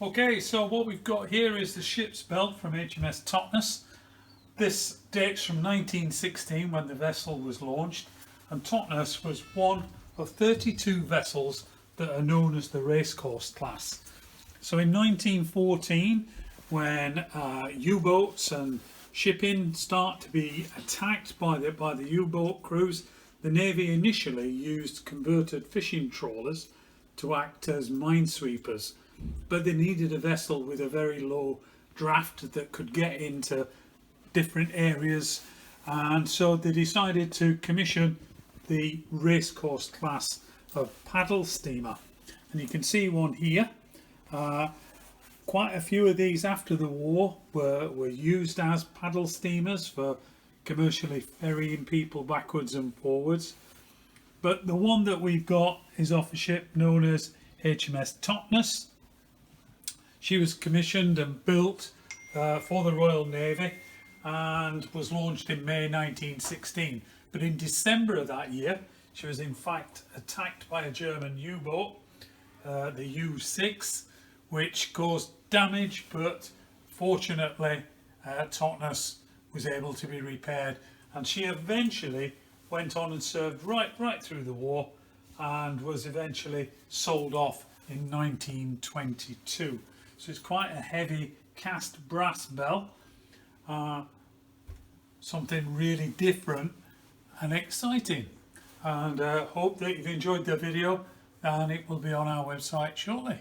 Okay, so what we've got here is the ship's belt from H.M.S. Totnes. This dates from 1916 when the vessel was launched, and Totnes was one of 32 vessels that are known as the Racecourse class. So in 1914, when U-boats and shipping start to be attacked by the U-boat crews, the Navy initially used converted fishing trawlers to act as minesweepers, but they needed a vessel with a very low draft that could get into different areas, and so they decided to commission the Racecourse class of paddle steamer. And you can see one here. Quite a few of these after the war were used as paddle steamers for commercially ferrying people backwards and forwards. But the one that we've got is off a ship known as H.M.S. Totnes. She was commissioned and built for the Royal Navy and was launched in May 1916. But in December of that year, she was in fact attacked by a German U-boat, the U-6, which caused damage, but fortunately Totnes was able to be repaired, and she eventually went on and served right through the war and was eventually sold off in 1922. So it's quite a heavy cast brass bell, something really different and exciting, and hope that you've enjoyed the video, and it will be on our website shortly.